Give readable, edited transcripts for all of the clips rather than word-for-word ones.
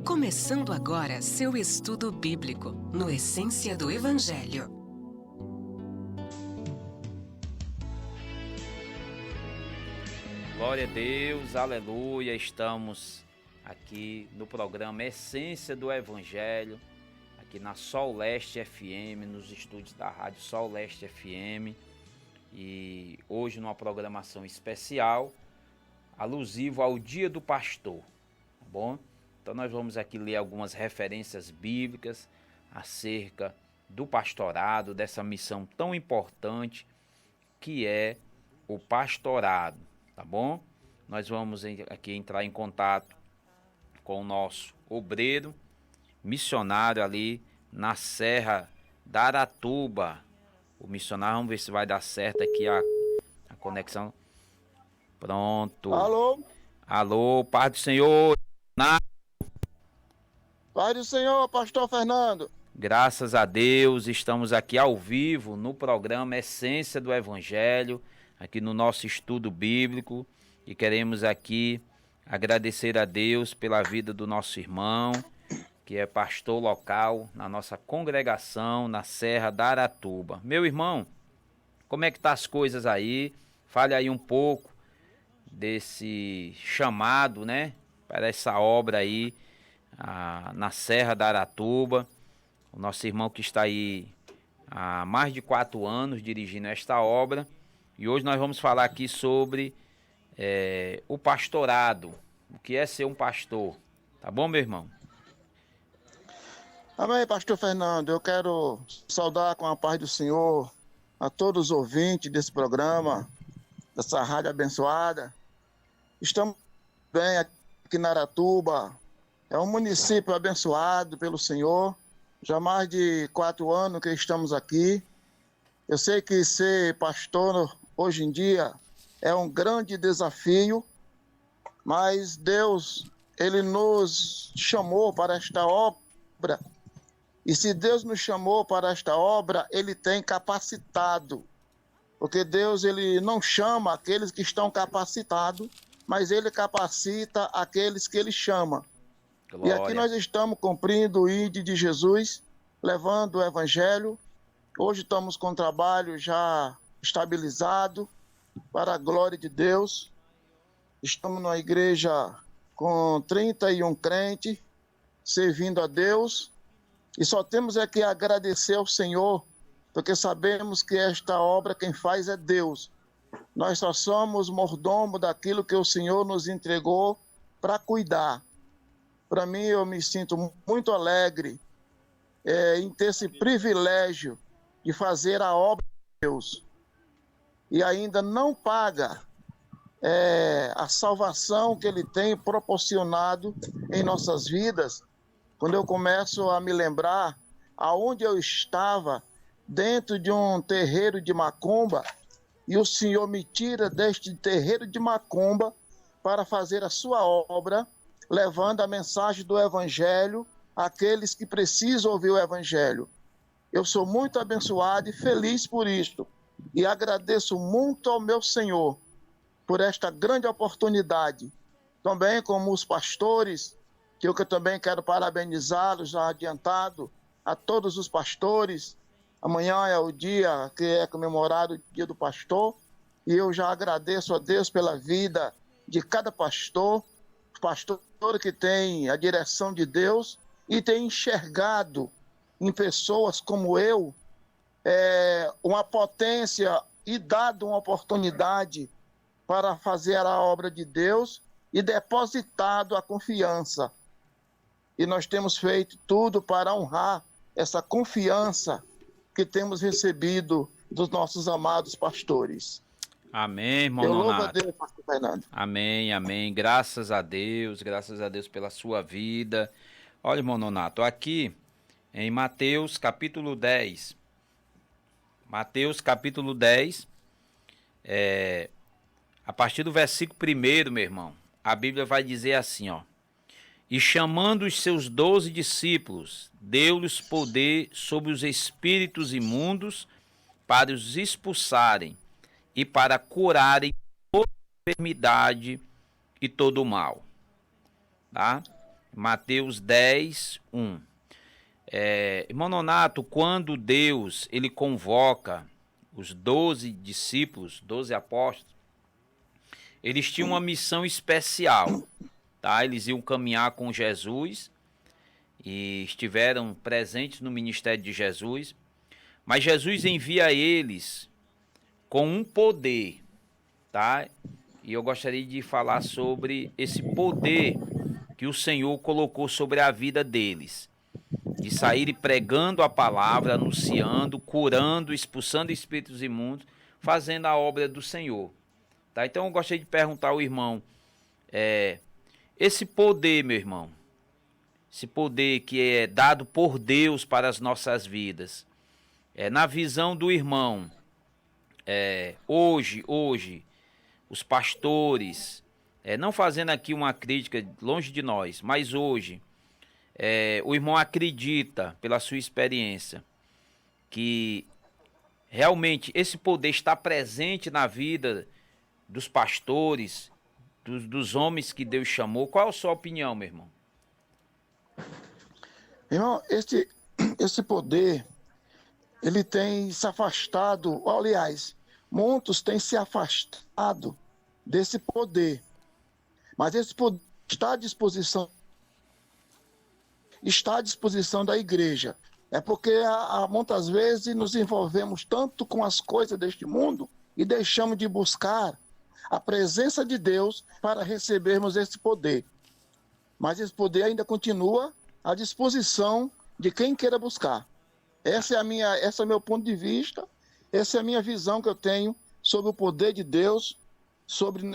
Começando agora seu estudo bíblico no Essência do Evangelho. Glória a Deus, aleluia. Estamos aqui no programa Essência do Evangelho, aqui na Sol Leste FM, nos estúdios da Rádio Sol Leste FM. E hoje numa programação especial, alusivo ao Dia do Pastor, tá bom? Então nós vamos aqui ler algumas referências bíblicas acerca do pastorado, dessa missão tão importante que é o pastorado, tá bom? Nós vamos aqui entrar em contato com o nosso obreiro, missionário ali na Serra da Aratuba. O missionário, vamos ver se vai dar certo aqui a conexão. Pronto. Alô? Alô, Pai do Senhor. Pai do Senhor, pastor Fernando. Graças a Deus, estamos aqui ao vivo no programa Essência do Evangelho, aqui no nosso estudo bíblico, e queremos aqui agradecer a Deus pela vida do nosso irmão, que é pastor local na nossa congregação na Serra da Aratuba. Meu irmão, como é que tá as coisas aí? Fale aí um pouco desse chamado, né, para essa obra aí na Serra da Aratuba. O nosso irmão que está aí há mais de 4 anos dirigindo esta obra. E hoje nós vamos falar aqui sobre o pastorado, o que é ser um pastor. Tá bom, meu irmão? Amém, pastor Fernando. Eu quero saudar com a paz do Senhor a todos os ouvintes desse programa, dessa rádio abençoada. Estamos bem aqui na Aratuba. É um município abençoado pelo Senhor. Já há mais de 4 anos que estamos aqui. Eu sei que ser pastor hoje em dia é um grande desafio, mas Deus, Ele nos chamou para esta obra. E se Deus nos chamou para esta obra, Ele tem capacitado. Porque Deus, Ele não chama aqueles que estão capacitados, mas Ele capacita aqueles que Ele chama. Glória. E aqui nós estamos cumprindo o ID de Jesus, levando o Evangelho. Hoje estamos com o trabalho já estabilizado, para a glória de Deus. Estamos numa igreja com 31 crentes, servindo a Deus. E só temos é que agradecer ao Senhor, porque sabemos que esta obra quem faz é Deus. Nós só somos mordomo daquilo que o Senhor nos entregou para cuidar. Para mim, eu me sinto muito alegre em ter esse privilégio de fazer a obra de Deus. E ainda não paga a salvação que Ele tem proporcionado em nossas vidas. Quando eu começo a me lembrar aonde eu estava, dentro de um terreiro de macumba, e o Senhor me tira deste terreiro de macumba para fazer a sua obra, levando a mensagem do Evangelho àqueles que precisam ouvir o Evangelho. Eu sou muito abençoado e feliz por isto. E agradeço muito ao meu Senhor por esta grande oportunidade. Também como os pastores, que eu também quero parabenizá-los já adiantado, a todos os pastores. Amanhã é o dia que é comemorado o Dia do Pastor, e eu já agradeço a Deus pela vida de cada pastor que tem a direção de Deus e tem enxergado em pessoas como eu uma potência e dado uma oportunidade para fazer a obra de Deus e depositado a confiança. E nós temos feito tudo para honrar essa confiança que temos recebido dos nossos amados pastores. Amém, irmão Eu louvo a Nonato. Deus, pastor Fernando. Amém, amém. Graças a Deus pela sua vida. Olha, irmão Nonato, aqui em Mateus capítulo 10. Mateus capítulo 10, a partir do versículo 1, meu irmão, a Bíblia vai dizer assim, ó. E chamando os seus 12 discípulos, deu-lhes poder sobre os espíritos imundos para os expulsarem e para curarem toda enfermidade e todo o mal. Tá? Mateus 10, 1. Irmão Nonato, quando Deus ele convoca os 12 discípulos, 12 apóstolos, eles tinham uma missão especial, tá? Eles iam caminhar com Jesus e estiveram presentes no ministério de Jesus, mas Jesus envia eles com um poder, tá? E eu gostaria de falar sobre esse poder que o Senhor colocou sobre a vida deles, de saírem pregando a palavra, anunciando, curando, expulsando espíritos imundos, fazendo a obra do Senhor. Tá? Então eu gostaria de perguntar ao irmão, esse poder, meu irmão, esse poder que é dado por Deus para as nossas vidas, na visão do irmão, hoje, os pastores, não fazendo aqui uma crítica longe de nós, mas hoje, o irmão acredita, pela sua experiência, que realmente esse poder está presente na vida dos pastores, dos homens que Deus chamou. Qual a sua opinião, meu irmão? Irmão, esse poder, ele tem se afastado, aliás, muitos têm se afastado desse poder, mas esse poder está à disposição da igreja. É porque muitas vezes nos envolvemos tanto com as coisas deste mundo e deixamos de buscar a presença de Deus para recebermos esse poder. Mas esse poder ainda continua à disposição de quem queira buscar. Esse é o meu ponto de vista, essa é a minha visão que eu tenho sobre o poder de Deus,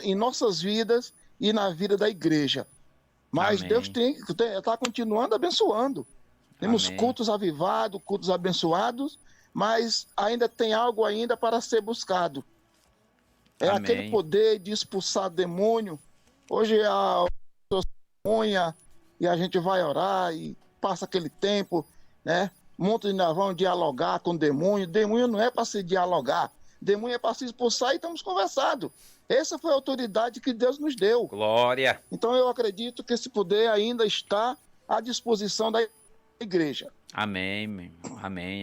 em nossas vidas e na vida da igreja. Mas amém. Deus está continuando abençoando. Temos amém. Cultos avivados, cultos abençoados, mas ainda tem algo ainda para ser buscado. É amém. Aquele poder de expulsar demônio. Hoje a pessoa e a gente vai orar e passa aquele tempo, né? Muitos ainda vão dialogar com demônio. Demônio não é para se dialogar. Demônio é para se expulsar e estamos conversando. Essa foi a autoridade que Deus nos deu. Glória! Então eu acredito que esse poder ainda está à disposição da igreja. Amém,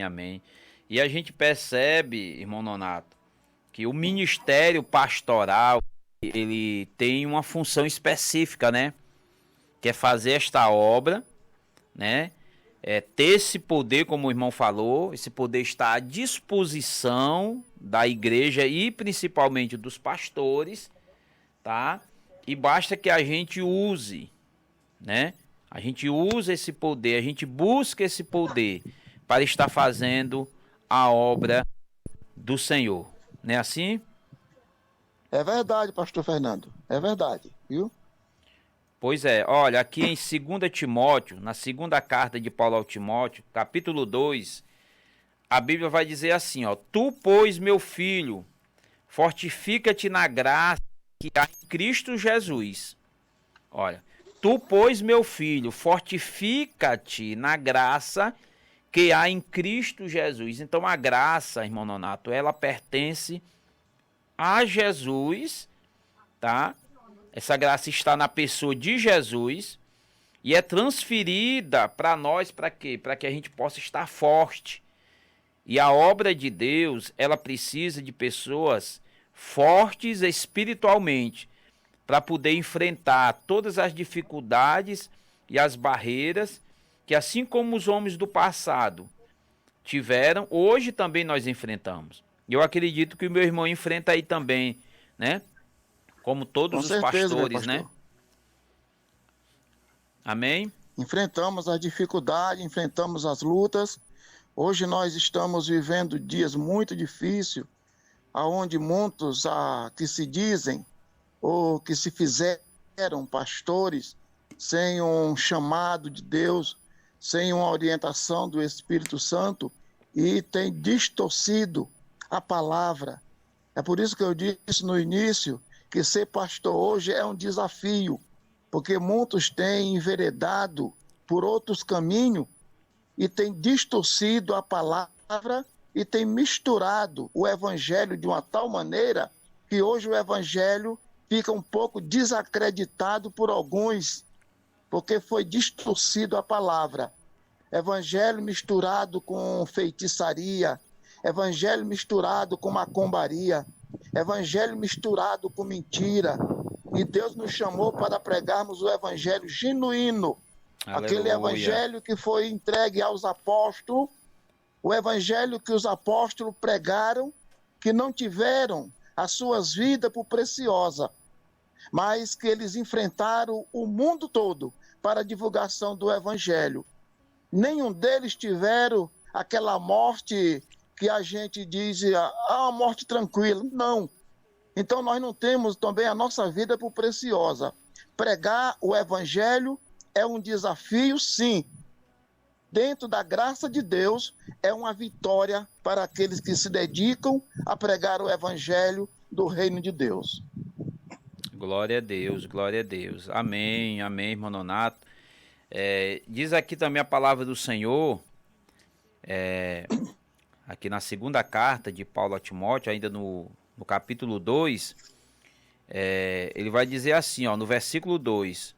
amém. E a gente percebe, irmão Nonato, que o ministério pastoral, ele tem uma função específica, né? Que é fazer esta obra, né? Ter esse poder, como o irmão falou, esse poder está à disposição da igreja e principalmente dos pastores, tá? E basta que a gente use, né? A gente usa esse poder, a gente busca esse poder para estar fazendo a obra do Senhor. Não é assim? É verdade, pastor Fernando. É verdade, viu? Pois é, olha, aqui em 2 Timóteo, na segunda carta de Paulo ao Timóteo, capítulo 2, a Bíblia vai dizer assim, ó: Tu, pois, meu filho, fortifica-te na graça que há em Cristo Jesus. Olha, tu, pois, meu filho, fortifica-te na graça que há em Cristo Jesus. Então a graça, irmão Nonato, ela pertence a Jesus, tá? Essa graça está na pessoa de Jesus e é transferida para nós, para quê? Para que a gente possa estar forte. E a obra de Deus, ela precisa de pessoas fortes espiritualmente para poder enfrentar todas as dificuldades e as barreiras que, assim como os homens do passado tiveram, hoje também nós enfrentamos. E eu acredito que o meu irmão enfrenta aí também, né? Como todos os pastores, né? Amém? Enfrentamos as dificuldades, enfrentamos as lutas. Hoje nós estamos vivendo dias muito difíceis, onde muitos que se dizem ou que se fizeram pastores sem um chamado de Deus, sem uma orientação do Espírito Santo, e tem distorcido a palavra. É por isso que eu disse no início que ser pastor hoje é um desafio, porque muitos têm enveredado por outros caminhos e têm distorcido a palavra e têm misturado o evangelho de uma tal maneira que hoje o evangelho fica um pouco desacreditado por alguns porque foi distorcido a palavra. Evangelho misturado com feitiçaria, evangelho misturado com macumbaria, evangelho misturado com mentira. E Deus nos chamou para pregarmos o evangelho genuíno, aquele Aleluia. evangelho que foi entregue aos apóstolos, o evangelho que os apóstolos pregaram, que não tiveram as suas vidas por preciosa, mas que eles enfrentaram o mundo todo para a divulgação do evangelho. Nenhum deles tiveram aquela morte que a gente diz, uma morte tranquila. Não. Então nós não temos também a nossa vida por preciosa. Pregar o evangelho é um desafio, sim. Dentro da graça de Deus, é uma vitória para aqueles que se dedicam a pregar o evangelho do reino de Deus. Glória a Deus, glória a Deus. Amém, amém, irmão Nonato. Diz aqui também a palavra do Senhor, aqui na segunda carta de Paulo a Timóteo, ainda no capítulo 2, ele vai dizer assim, ó, no versículo 2,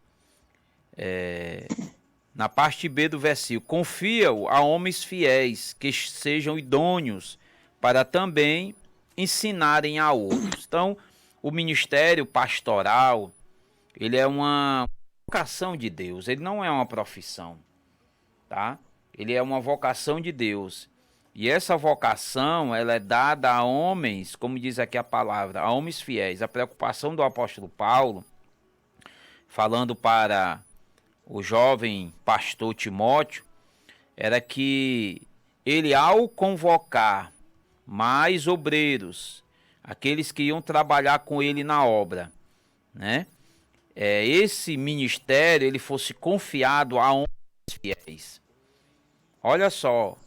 na parte B do versículo: confia-o a homens fiéis, que sejam idôneos para também ensinarem a outros. Então, o ministério pastoral, ele é uma vocação de Deus, ele não é uma profissão, tá? Ele é uma vocação de Deus. E essa vocação, ela é dada a homens, como diz aqui a palavra, a homens fiéis. A preocupação do apóstolo Paulo, falando para o jovem pastor Timóteo, era que ele, ao convocar mais obreiros, aqueles que iam trabalhar com ele na obra, né? Esse ministério ele fosse confiado a homens fiéis. Olha só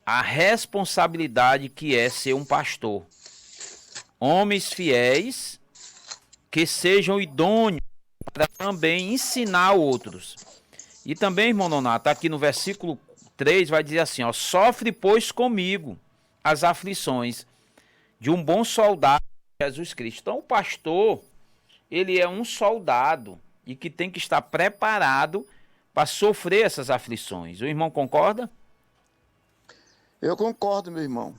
a responsabilidade que é ser um pastor. Homens fiéis que sejam idôneos para também ensinar outros. E também, irmão Nonato, aqui no versículo 3 vai dizer assim, ó: sofre, pois, comigo as aflições de um bom soldado de Jesus Cristo. Então, o pastor, ele é um soldado e que tem que estar preparado para sofrer essas aflições. O irmão concorda? Eu concordo, meu irmão.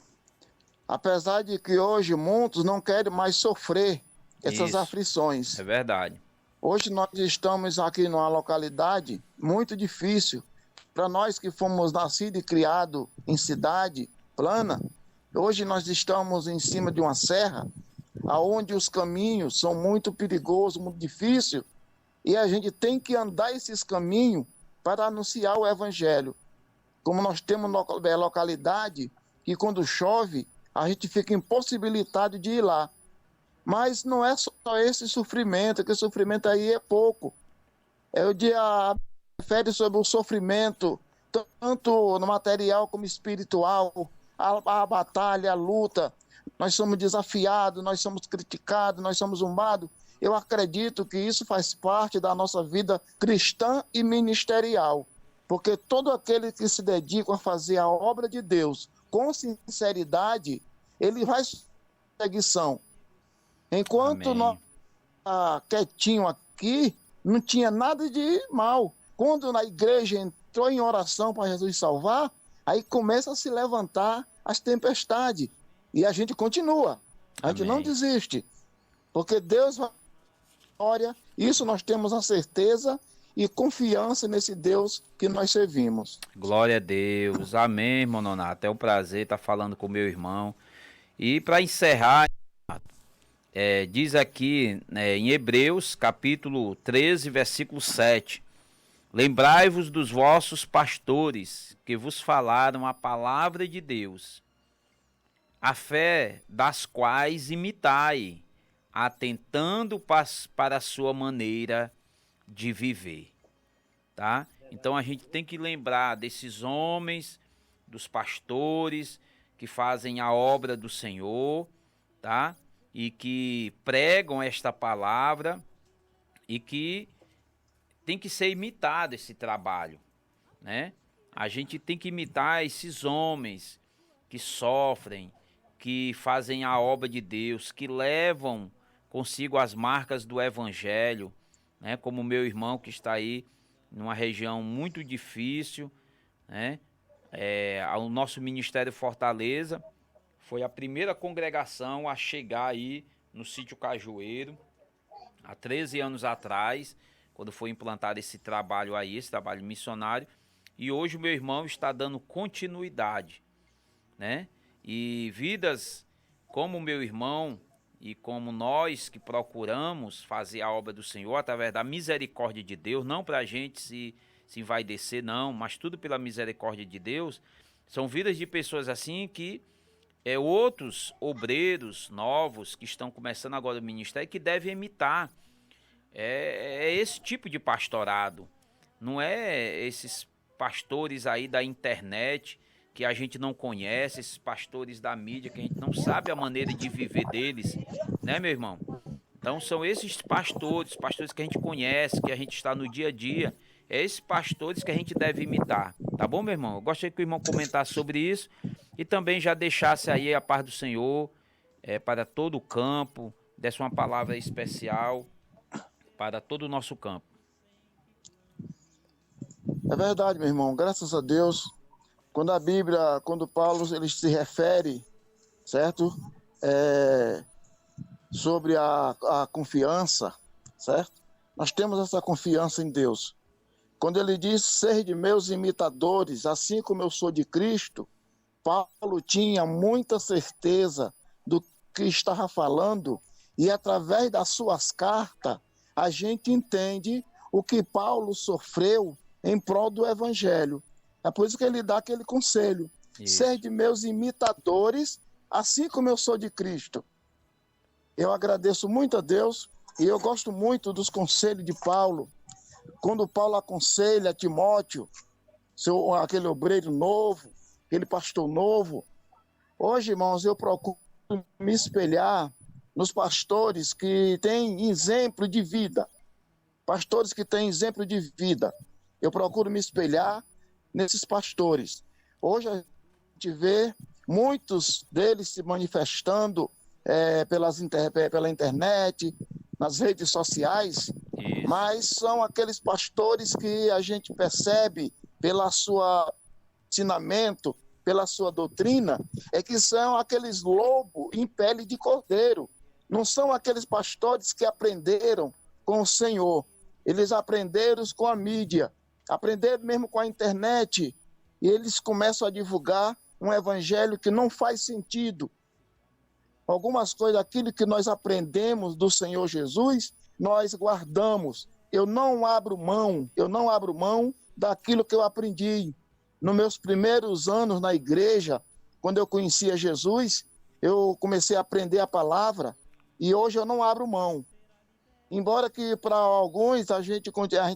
Apesar de que hoje muitos não querem mais sofrer essas aflições. É verdade. Hoje nós estamos aqui numa localidade muito difícil. Para nós que fomos nascidos e criados em cidade plana, hoje nós estamos em cima de uma serra, onde os caminhos são muito perigosos, muito difíceis, e a gente tem que andar esses caminhos para anunciar o evangelho. Como nós temos localidade que quando chove, a gente fica impossibilitado de ir lá. Mas não é só esse sofrimento, que o sofrimento aí é pouco. O dia refere sobre o sofrimento, tanto no material como espiritual, a batalha, a luta. Nós somos desafiados, nós somos criticados, nós somos zombados. Eu acredito que isso faz parte da nossa vida cristã e ministerial. Porque todo aquele que se dedica a fazer a obra de Deus com sinceridade, ele vai perseguição. Enquanto nós quietinho aqui, não tinha nada de mal. Quando na igreja entrou em oração para Jesus salvar, aí começa a se levantar as tempestades. E a gente continua. A gente não desiste. Porque Deus vai glória, isso nós temos a certeza e confiança nesse Deus que nós servimos. Glória a Deus. Amém, irmão Nonato. É um prazer estar falando com meu irmão. E para encerrar, diz aqui em Hebreus, capítulo 13, versículo 7. Lembrai-vos dos vossos pastores, que vos falaram a palavra de Deus, a fé das quais imitai, atentando para a sua maneira de viver, tá? Então a gente tem que lembrar desses homens, dos pastores que fazem a obra do Senhor, tá? E que pregam esta palavra e que tem que ser imitado esse trabalho, né? A gente tem que imitar esses homens que sofrem, que fazem a obra de Deus, que levam consigo as marcas do evangelho, né? Como o meu irmão que está aí numa região muito difícil, né? O nosso Ministério Fortaleza foi a primeira congregação a chegar aí no sítio Cajueiro, há 13 anos atrás, quando foi implantado esse trabalho aí, esse trabalho missionário, e hoje o meu irmão está dando continuidade, né? E vidas como o meu irmão e como nós que procuramos fazer a obra do Senhor através da misericórdia de Deus, não para a gente se envaidecer, não, mas tudo pela misericórdia de Deus, são vidas de pessoas assim que outros obreiros novos que estão começando agora o ministério que devem imitar. É esse tipo de pastorado, não é esses pastores aí da internet que a gente não conhece, esses pastores da mídia que a gente não sabe a maneira de viver deles, né, meu irmão? Então são esses pastores que a gente conhece, que a gente está no dia a dia, é esses pastores que a gente deve imitar, tá bom, meu irmão? Eu gostaria que o irmão comentasse sobre isso e também já deixasse aí a paz do Senhor para todo o campo, desse uma palavra especial para todo o nosso campo. É verdade, meu irmão, graças a Deus, quando a Bíblia, quando Paulo ele se refere, certo? Sobre a confiança, certo? Nós temos essa confiança em Deus. Quando ele diz, ser de meus imitadores, assim como eu sou de Cristo, Paulo tinha muita certeza do que estava falando e através das suas cartas, a gente entende o que Paulo sofreu em prol do Evangelho. É por isso que ele dá aquele conselho, ser de meus imitadores, assim como eu sou de Cristo. Eu agradeço muito a Deus e eu gosto muito dos conselhos de Paulo. Quando Paulo aconselha Timóteo, aquele obreiro novo, aquele pastor novo. Hoje, irmãos, eu procuro me espelhar nos pastores que têm exemplo de vida. Pastores que têm exemplo de vida. Eu procuro me espelhar nesses pastores. Hoje a gente vê muitos deles se manifestando pela internet, nas redes sociais, mas são aqueles pastores que a gente percebe pela sua ensinamento, pela sua doutrina, é que são aqueles lobos em pele de cordeiro. Não são aqueles pastores que aprenderam com o Senhor. Eles aprenderam com a mídia, aprenderam mesmo com a internet, e eles começam a divulgar um evangelho que não faz sentido. Algumas coisas, aquilo que nós aprendemos do Senhor Jesus, nós guardamos. Eu não abro mão daquilo que eu aprendi. Nos meus primeiros anos na igreja, quando eu conhecia Jesus, eu comecei a aprender a palavra e hoje eu não abro mão. Embora que para alguns a gente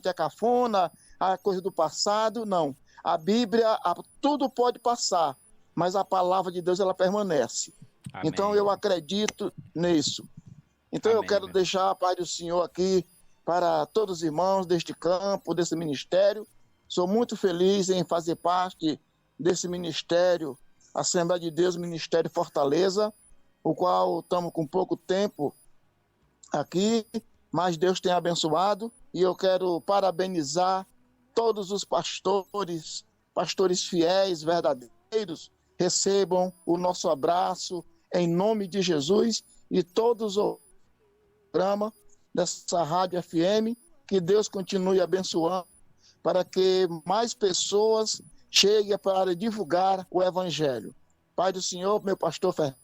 é cafona, a coisa do passado, não. A Bíblia, tudo pode passar, mas a palavra de Deus ela permanece. Amém. Então eu acredito nisso. Então Amém, eu quero deixar a paz do Senhor aqui para todos os irmãos deste campo, desse ministério. Sou muito feliz em fazer parte desse ministério, Assembleia de Deus, Ministério Fortaleza, o qual estamos com pouco tempo aqui, mas Deus tem abençoado e eu quero parabenizar todos os pastores fiéis, verdadeiros, recebam o nosso abraço em nome de Jesus e todos os programas dessa Rádio FM, que Deus continue abençoando para que mais pessoas cheguem para divulgar o Evangelho. Pai do Senhor, meu pastor Fernando,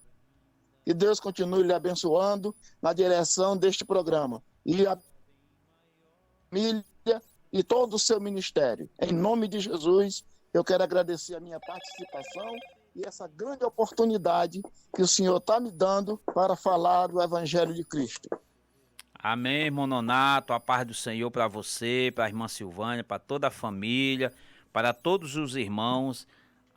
que Deus continue lhe abençoando na direção deste programa e a família e todo o seu ministério. Em nome de Jesus, eu quero agradecer a minha participação e essa grande oportunidade que o Senhor está me dando para falar do Evangelho de Cristo. Amém, irmão Nonato, a paz do Senhor para você, para a irmã Silvânia, para toda a família, para todos os irmãos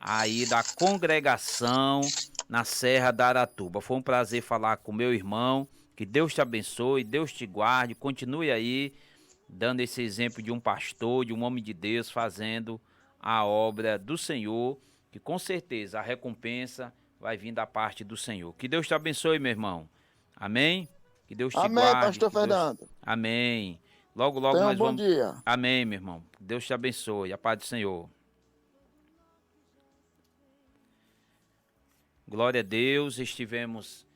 aí da congregação na Serra da Aratuba. Foi um prazer falar com meu irmão, que Deus te abençoe, Deus te guarde, continue aí dando esse exemplo de um pastor, de um homem de Deus, fazendo a obra do Senhor, que com certeza a recompensa vai vir da parte do Senhor. Que Deus te abençoe, meu irmão. Amém? Que Deus te guarde. Amém, pastor Fernando. Amém. Logo, logo Tenha um nós bom vamos... dia. Amém, meu irmão. Deus te abençoe. A paz do Senhor. Glória a Deus. Estivemos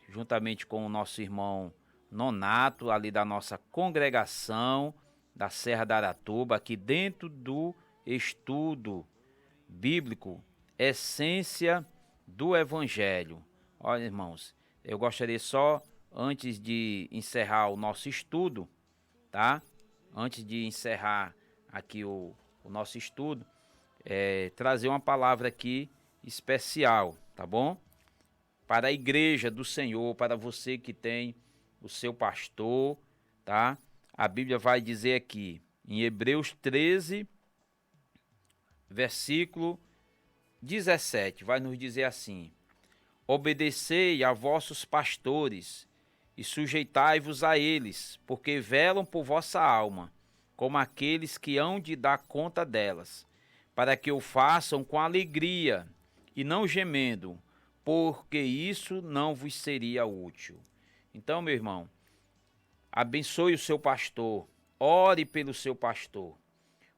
juntamente com o nosso irmão Nonato, ali da nossa congregação da Serra da Aratuba, aqui dentro do estudo bíblico Essência do Evangelho. Olha, irmãos, eu gostaria só, antes de encerrar o nosso estudo, tá? Antes de encerrar aqui o nosso estudo, trazer uma palavra aqui especial, tá bom? Para a igreja do Senhor, para você que tem o seu pastor, tá? A Bíblia vai dizer aqui, em Hebreus 13, versículo 17, vai nos dizer assim: obedecei a vossos pastores e sujeitai-vos a eles, porque velam por vossa alma, como aqueles que hão de dar conta delas, para que o façam com alegria e não gemendo, porque isso não vos seria útil. Então, meu irmão, abençoe o seu pastor, ore pelo seu pastor.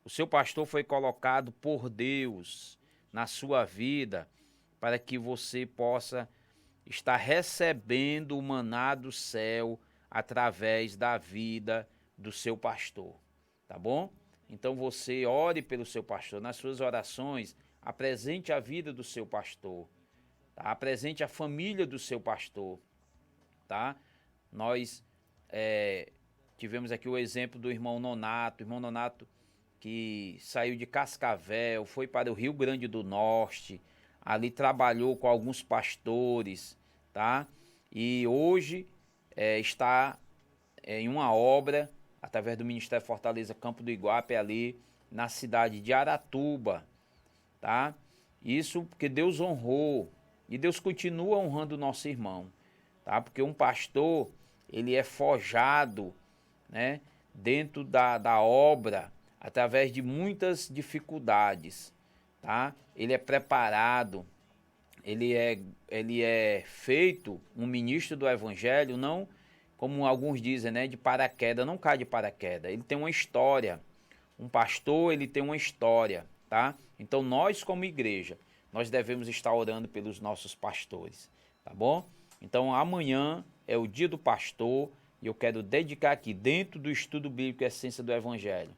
O seu pastor foi colocado por Deus na sua vida para que você possa estar recebendo o maná do céu através da vida do seu pastor, tá bom? Então você ore pelo seu pastor, nas suas orações, apresente a vida do seu pastor, tá? Apresente a família do seu pastor, tá? Nós tivemos aqui o exemplo do irmão Nonato, que saiu de Cascavel, foi para o Rio Grande do Norte, ali trabalhou com alguns pastores, tá? E hoje está em uma obra, através do Ministério Fortaleza Campo do Iguape, ali na cidade de Aratuba, tá? Isso porque Deus honrou, e Deus continua honrando o nosso irmão, tá? Porque um pastor, ele é forjado, né, dentro da obra, através de muitas dificuldades, tá? Ele é preparado, ele é feito um ministro do evangelho, não como alguns dizem, né, de paraquedas, não cai de paraquedas. Ele tem uma história. Um pastor, ele tem uma história, tá? Então nós como igreja, nós devemos estar orando pelos nossos pastores, tá bom? Então amanhã é o dia do pastor e eu quero dedicar aqui, dentro do estudo bíblico Essência do Evangelho,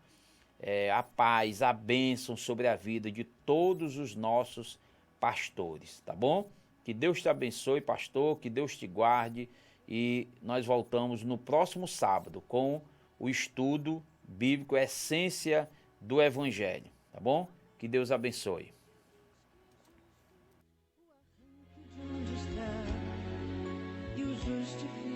a paz, a bênção sobre a vida de todos os nossos pastores, tá bom? Que Deus te abençoe, pastor, que Deus te guarde, e nós voltamos no próximo sábado com o estudo bíblico Essência do Evangelho, tá bom? Que Deus abençoe. De onde está, e o justifica.